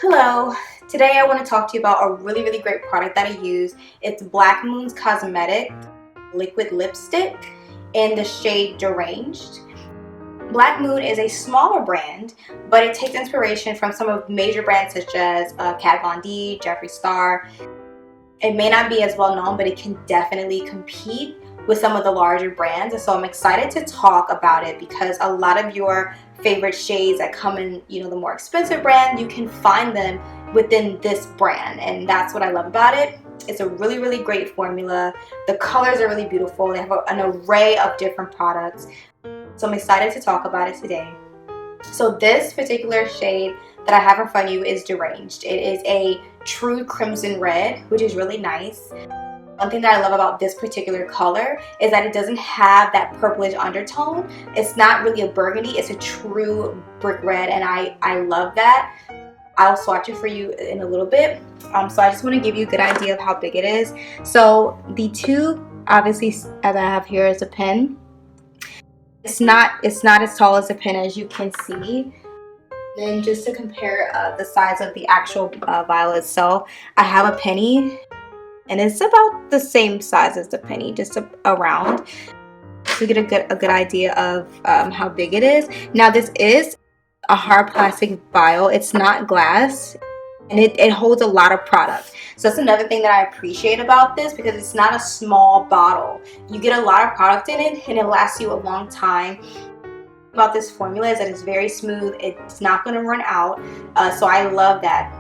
Hello, today I want to talk to you about a really great product that I use. It's Black Moon's Cosmetic Liquid Lipstick in the shade Deranged. Black Moon is a smaller brand, but it takes inspiration from some of major brands such as Kat Von D, Jeffree Star. It may not be as well known, but it can definitely compete with some of the larger brands. And so I'm excited to talk about it because a lot of your favorite shades that come in, the more expensive brand, you can find them within this brand. And that's what I love about it. It's a really great formula. The colors are really beautiful. They have an array of different products. So I'm excited to talk about it today. So this particular shade that I have in front of you is Deranged. It is a true crimson red, which is really nice. One thing that I love about this particular color is that it doesn't have that purplish undertone. It's not really a burgundy, it's a true brick red, and I love that. I'll swatch it for you in a little bit. So I just want to give you a good idea of how big it is. So the tube, obviously, as I have here, is a pen. It's not as tall as a pen, as you can see. Then just to compare the size of the actual vial itself, I have a penny, and it's about the same size as the penny, just around, to get a good idea of how big it is. Now this is a hard plastic vial. It's not glass, and it holds a lot of product. So that's another thing that I appreciate about this, because it's not a small bottle. You get a lot of product in it, and it lasts you a long time. About this formula is that it's very smooth. It's not going to run out. So I love that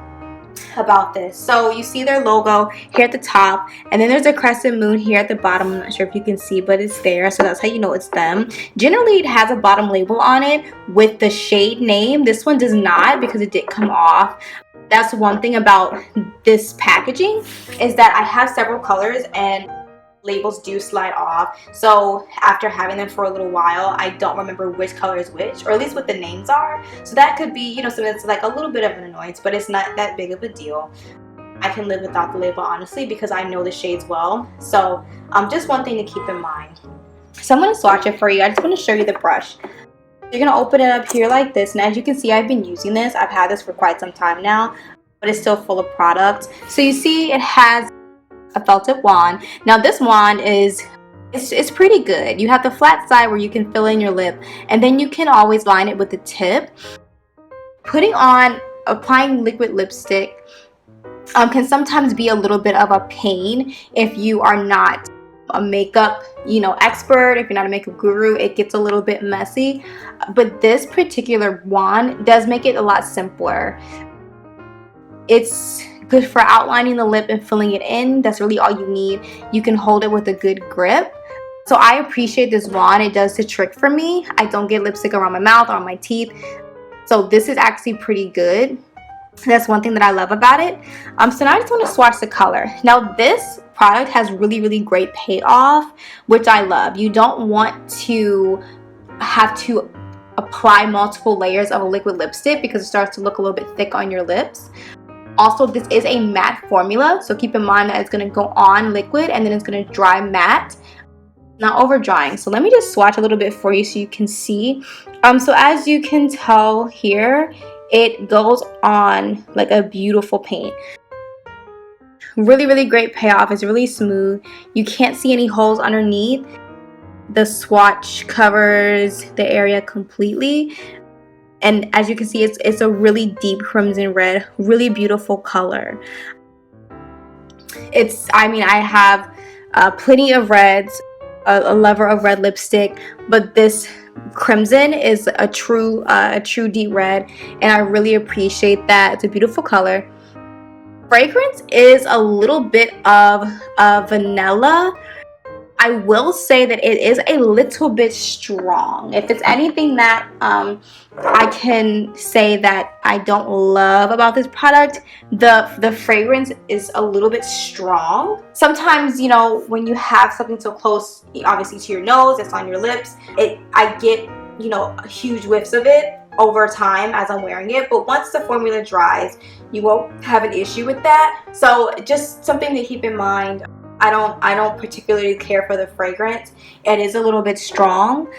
about this. So you see their logo here at the top, and then there's a crescent moon here at the bottom. I'm not sure if you can see, but it's there, so that's how you know it's them. Generally it has a bottom label on it with the shade name. This one does not, because it did come off. That's one thing about this packaging, is that I have several colors and labels do slide off. So after having them for a little while, I don't remember which color is which, or at least what the names are. So that could be, something that's like a little bit of an annoyance, but it's not that big of a deal. I can live without the label, honestly, because I know the shades well. So just one thing to keep in mind. So I'm going to swatch it for you. I just want to show you the brush. You're going to open it up here like this, and as you can see, I've been using this. I've had this for quite some time now, but it's still full of product. So you see it has a felt tip wand. Now this wand it's pretty good. You have the flat side where you can fill in your lip, and then you can always line it with the tip. Applying liquid lipstick can sometimes be a little bit of a pain if you are not a makeup expert. If you're not a makeup guru, it gets a little bit messy, but this particular wand does make it a lot simpler. It's good for outlining the lip and filling it in. That's really all you need. You can hold it with a good grip. So I appreciate this wand. It does the trick for me. I don't get lipstick around my mouth or on my teeth. So this is actually pretty good. That's one thing that I love about it. So now I just want to swatch the color. Now this product has really great payoff, which I love. You don't want to have to apply multiple layers of a liquid lipstick because it starts to look a little bit thick on your lips. Also, this is a matte formula, so keep in mind that it's going to go on liquid and then it's going to dry matte, not over drying. So let me just swatch a little bit for you so you can see. So as you can tell here, it goes on like a beautiful paint. Really great payoff. It's really smooth. You can't see any holes underneath. The swatch covers the area completely. And as you can see, it's a really deep crimson red, really beautiful color. I have plenty of reds, a lover of red lipstick, but this crimson is a true deep red, and I really appreciate that. It's a beautiful color. Fragrance is a little bit of vanilla. I will say that it is a little bit strong. If it's anything that I can say that I don't love about this product, the fragrance is a little bit strong. Sometimes, when you have something so close, obviously to your nose, it's on your lips, I get, huge whiffs of it over time as I'm wearing it. But once the formula dries, you won't have an issue with that. So just something to keep in mind. I don't particularly care for the fragrance. It is a little bit strong.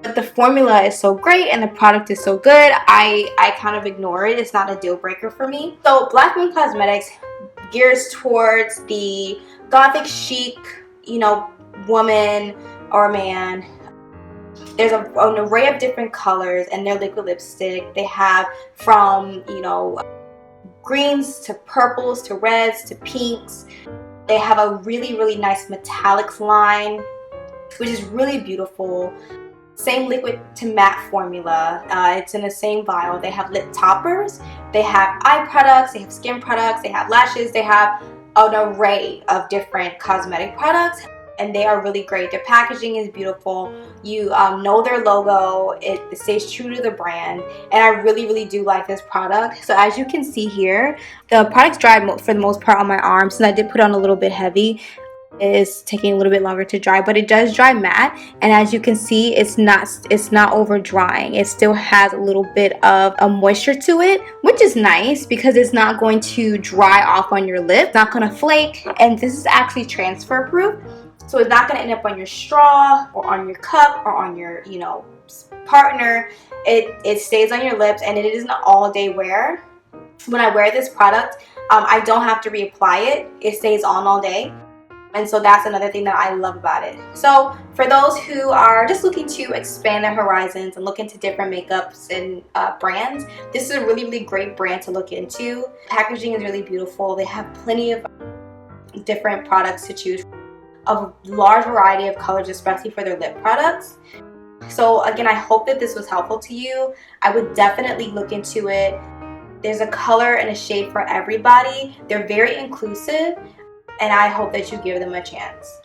But the formula is so great and the product is so good, I kind of ignore it. It's not a deal breaker for me. So Black Moon Cosmetics gears towards the gothic chic, you know, woman or man. There's an array of different colors in their liquid lipstick. They have from, you know, greens to purples to reds to pinks. They have a really nice metallics line, which is really beautiful. Same liquid to matte formula. It's in the same vial. They have lip toppers, they have eye products, they have skin products, they have lashes, they have an array of different cosmetic products, and they are really great. Their packaging is beautiful. You know their logo. It stays true to the brand, and I really do like this product. So as you can see here, the product's dry for the most part on my arms, and I did put on a little bit heavy. Is taking a little bit longer to dry, but it does dry matte, and as you can see, it's not over drying. It still has a little bit of a moisture to it, which is nice because it's not going to dry off on your lip. It's not going to flake, and this is actually transfer proof, so it's not going to end up on your straw or on your cup or on your, you know, partner. It stays on your lips, and it is an all-day wear. When I wear this product, I don't have to reapply it. It stays on all day. And so that's another thing that I love about it. So for those who are just looking to expand their horizons and look into different makeups and brands, this is a really great brand to look into. Packaging is really beautiful. They have plenty of different products to choose from, a large variety of colors, especially for their lip products. So again, I hope that this was helpful to you. I would definitely look into it. There's a color and a shade for everybody. They're very inclusive, and I hope that you give them a chance.